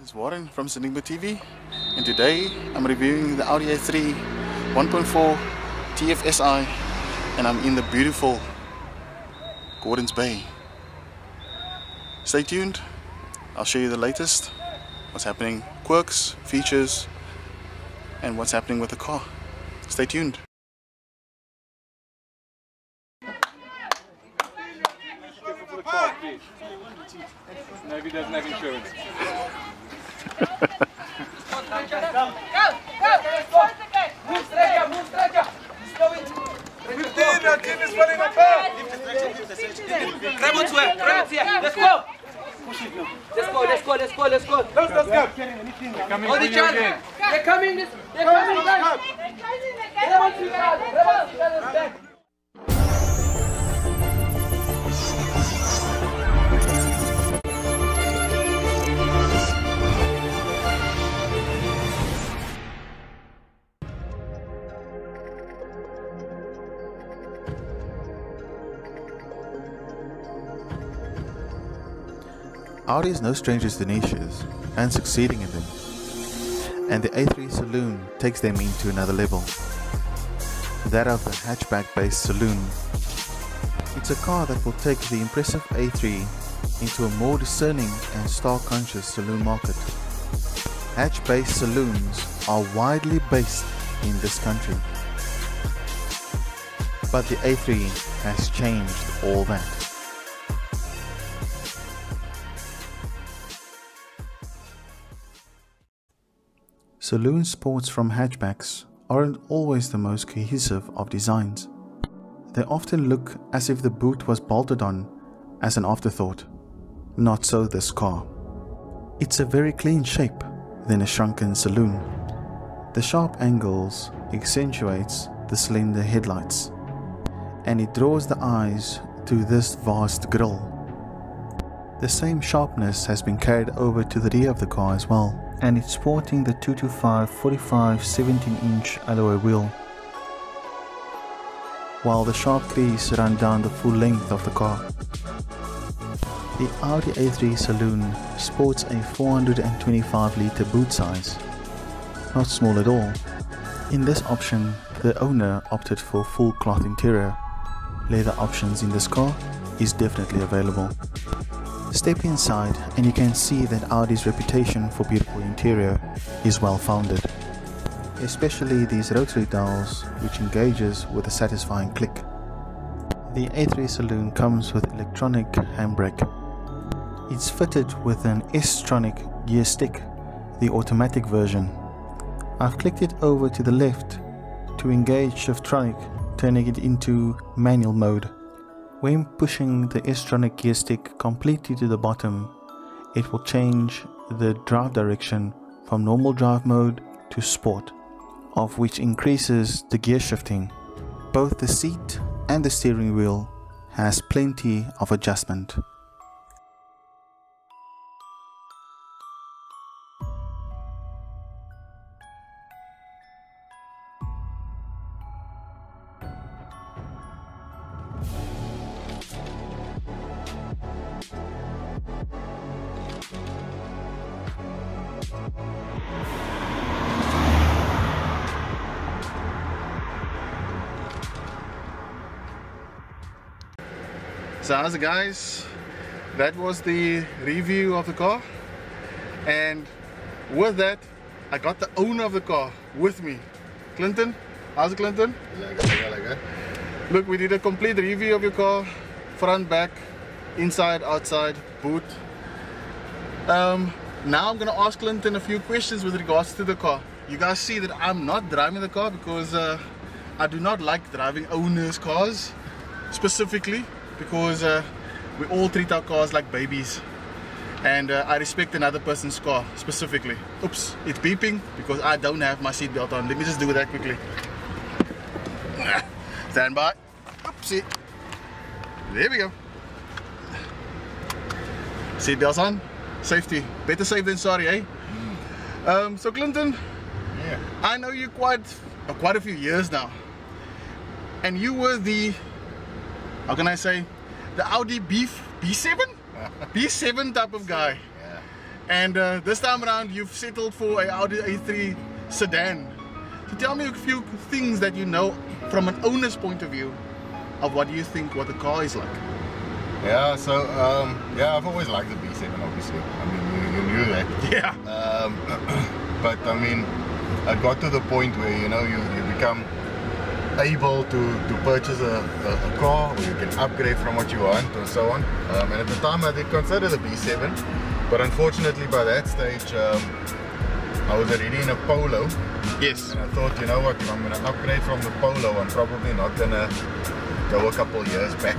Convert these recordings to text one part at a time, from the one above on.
It's Warren from SENIGMA TV, and today I'm reviewing the Audi A3 1.4 TFSI, and I'm in the beautiful Gordons Bay. Stay tuned, I'll show you the latest, what's happening, quirks, features, and what's happening with the car. Stay tuned. Maybe he doesn't have insurance. Let's go. Hold each other. They're coming, guys. Audi is no strangers to niches and succeeding in them, and the A3 Saloon takes them into another level, that of the hatchback-based Saloon. It's a car that will take the impressive A3 into a more discerning and style-conscious saloon market. Hatch-based saloons are widely based in this country, but the A3 has changed all that. Saloon sports from hatchbacks aren't always the most cohesive of designs. They often look as if the boot was bolted on as an afterthought. Not so this car. It's a very clean shape than a shrunken saloon. The sharp angles accentuates the slender headlights, and it draws the eyes to this vast grille. The same sharpness has been carried over to the rear of the car as well, and it's sporting the 225/45 17-inch alloy wheel, while the sharp crease run down the full length of the car. The Audi A3 Saloon sports a 425-litre boot size, not small at all. In this option, the owner opted for full cloth interior. Leather options in this car is definitely available. Step inside and you can see that Audi's reputation for beautiful interior is well founded, especially these rotary dials which engages with a satisfying click. The A3 Saloon comes with electronic handbrake. It's fitted with an S-tronic gear stick, the automatic version. I've clicked it over to the left to engage Shift-tronic, turning it into manual mode. When pushing the S-tronic gear stick completely to the bottom, it will change the drive direction from normal drive mode to sport, of which increases the gear shifting. Both the seat and the steering wheel has plenty of adjustment. So how's it, guys? That was the review of the car, and with that I got the owner of the car with me. Clinton, how's it, Clinton? Like Look, we did a complete review of your car, front, back, inside, outside, boot. Now I'm gonna ask Clinton a few questions with regards to the car. You guys see that I'm not driving the car because I do not like driving owners' cars, specifically because we all treat our cars like babies, and I respect another person's car specifically. Oops, it's beeping because I don't have my seatbelt on. Let me just do that quickly. Stand by. Oopsie. There we go. Seatbelts on. Safety. Better safe than sorry, eh? So Clinton, yeah. I know you quite a few years now, and you were the, how can I say, the Audi B7? B7 type of guy. And this time around, you've settled for a Audi A3 sedan. So tell me a few things that you know from an owner's point of view of what you think what the car is like. Yeah, so yeah, I've always liked the B7, obviously. I mean, you knew that. Yeah. But I mean, I got to the point where you become able to purchase a car, or you can upgrade from what you want, or so on. And at the time, I did consider the B7, but unfortunately, by that stage, I was already in a Polo. Yes. And I thought, you know what, if I'm going to upgrade from the Polo, I'm probably not going to go a couple years back.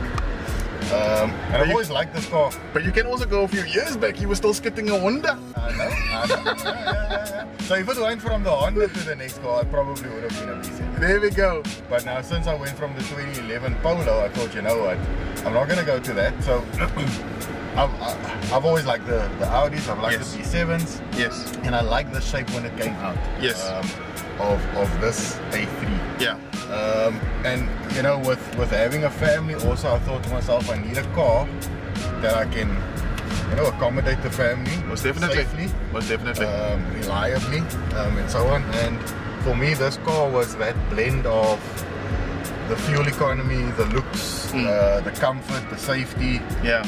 And I've always liked this car. But you can also go a few years back, you were still skipping a Honda. I know. Yeah. So if it went from the Honda to the next car, I probably would have been a B7. There we go. But now since I went from the 2011 Polo, I thought, you know what, I'm not going to go to that. So I've always liked the Audis, I've liked the B7s. Yes. And I like the shape when it came out. Yes. Of this A3. Yeah. And you know, with having a family also, I thought to myself, I need a car that I can, you know, accommodate the family most definitely safely, most definitely, reliably, and so on. And for me, this car was that blend of the fuel economy, the looks, the comfort, the safety. Yeah.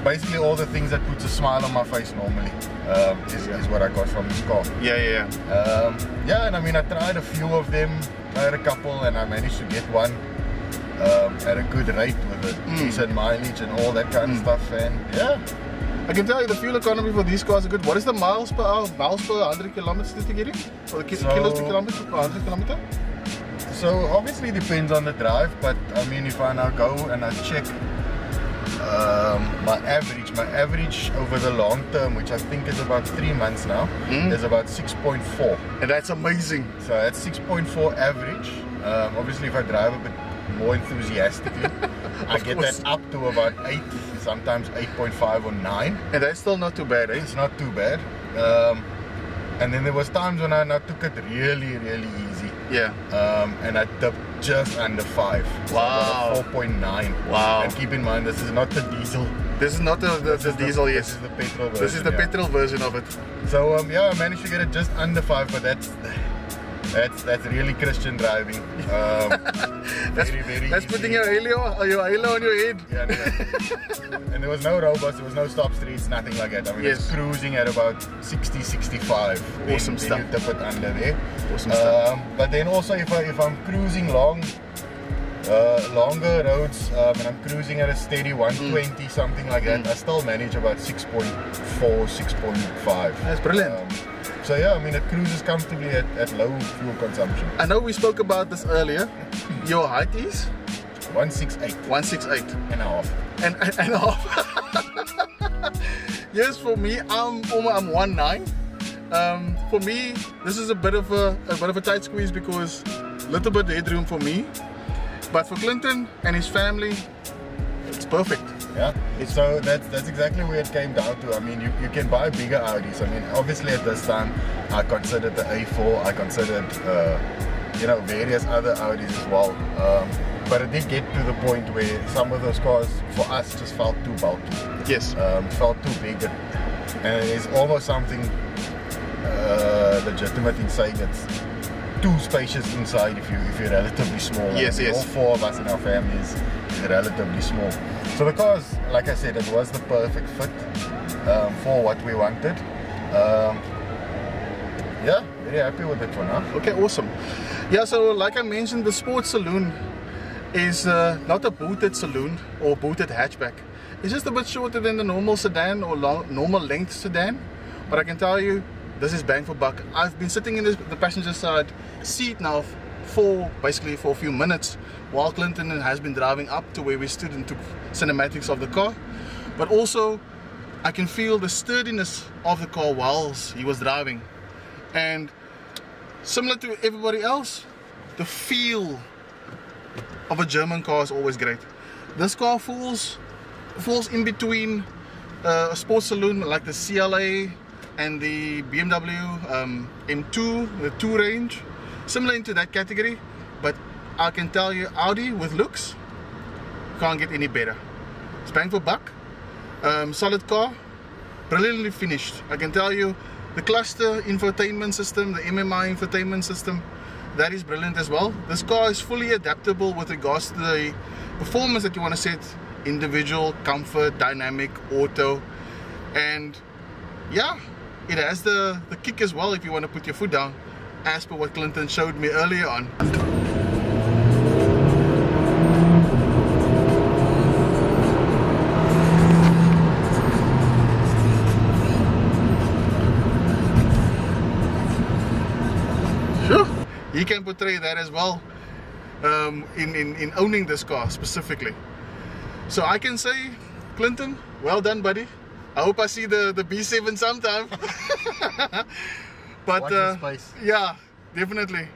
Basically all the things that puts a smile on my face normally is what I got from this car. Yeah. Yeah, and I mean, I tried a few of them, tried a couple, and I managed to get one at a good rate with a decent mileage and all that kind of stuff. And yeah, I can tell you the fuel economy for these cars are good. What is the miles per hour, miles per 100 kilometers that you get in? Or the kilos per kilometer per 100 kilometer? So obviously it depends on the drive, but I mean, if I now go and I check my average over the long term, which I think is about 3 months now, is about 6.4. And that's amazing. So that's 6.4 average. Obviously if I drive a bit more enthusiastically, I get that up to about 8, sometimes 8.5 or 9. And that's still not too bad, eh? It's not too bad. And then there was times when I took it really easy. Yeah. And I dipped just under 5. Wow. So 4.9. Wow. And keep in mind, this is not the diesel. This is not the diesel, yes. This is the petrol version. This is the petrol version of it. So yeah, I managed to get it just under 5, but that's really Christian driving. Very that's easy. putting your halo on your head. Yeah. And there was no robots, there was no stop streets, nothing like that. I mean, it's cruising at about 60, 65. Awesome stuff. Then you tip it under there. Awesome stuff. But then also if I'm cruising longer roads, and I'm cruising at a steady 120, something like that, I still manage about 6.4, 6.5. That's brilliant. So yeah, I mean, it cruises comfortably at low fuel consumption. I know we spoke about this earlier. Your height is? 168. 168. And a half. And a half. Yes, for me, I'm 1'9". For me, this is a bit of a tight squeeze because little bit headroom for me. But for Clinton and his family, it's perfect. Yeah, so that's exactly where it came down to. I mean, you can buy bigger Audis. I mean, obviously at this time, I considered the A4, I considered, you know, various other Audis as well. But it did get to the point where some of those cars, for us, just felt too bulky. Yes. Felt too big. And it's almost something legitimate in saying it's too spacious inside if you're relatively small. Yes, yes. All 4 of us in our family is relatively small. So the cars, like I said, it was the perfect fit for what we wanted. Yeah, very happy with it for now. Okay, awesome. Yeah, so like I mentioned, the sports saloon is not a booted saloon or booted hatchback. It's just a bit shorter than the normal sedan or normal length sedan. But I can tell you, this is bang for buck. I've been sitting in the passenger side seat now basically for a few minutes while Clinton has been driving up to where we stood and took cinematics of the car. But also I can feel the sturdiness of the car whilst he was driving. And similar to everybody else, the feel of a German car is always great. This car falls in between a sports saloon like the CLA and the BMW M2, the 2 range, similar into that category. But I can tell you, Audi with looks can't get any better. It's bang for buck, solid car, brilliantly finished. I can tell you, the cluster infotainment system, the MMI infotainment system, that is brilliant as well. This car is fully adaptable with regards to the performance that you want to set: individual, comfort, dynamic, auto, and yeah, it has the kick as well if you want to put your foot down, as per what Clinton showed me earlier on. Sure, he can portray that as well in owning this car specifically. So I can say, Clinton, well done, buddy. I hope I see the B7 sometime. But Watch the space. yeah, definitely.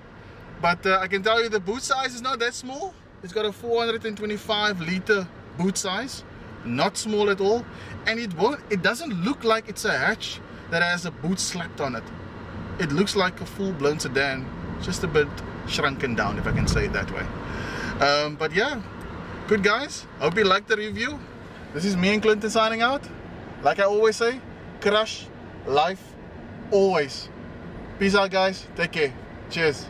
But I can tell you the boot size is not that small. It's got a 425 liter boot size, not small at all, and it doesn't look like it's a hatch that has a boot slapped on it. It looks like a full-blown sedan, just a bit shrunken down, if I can say it that way. But yeah, good guys. Hope you liked the review. This is me and Clinton signing out. Like I always say, crush life always. Peace out, guys. Take care. Cheers.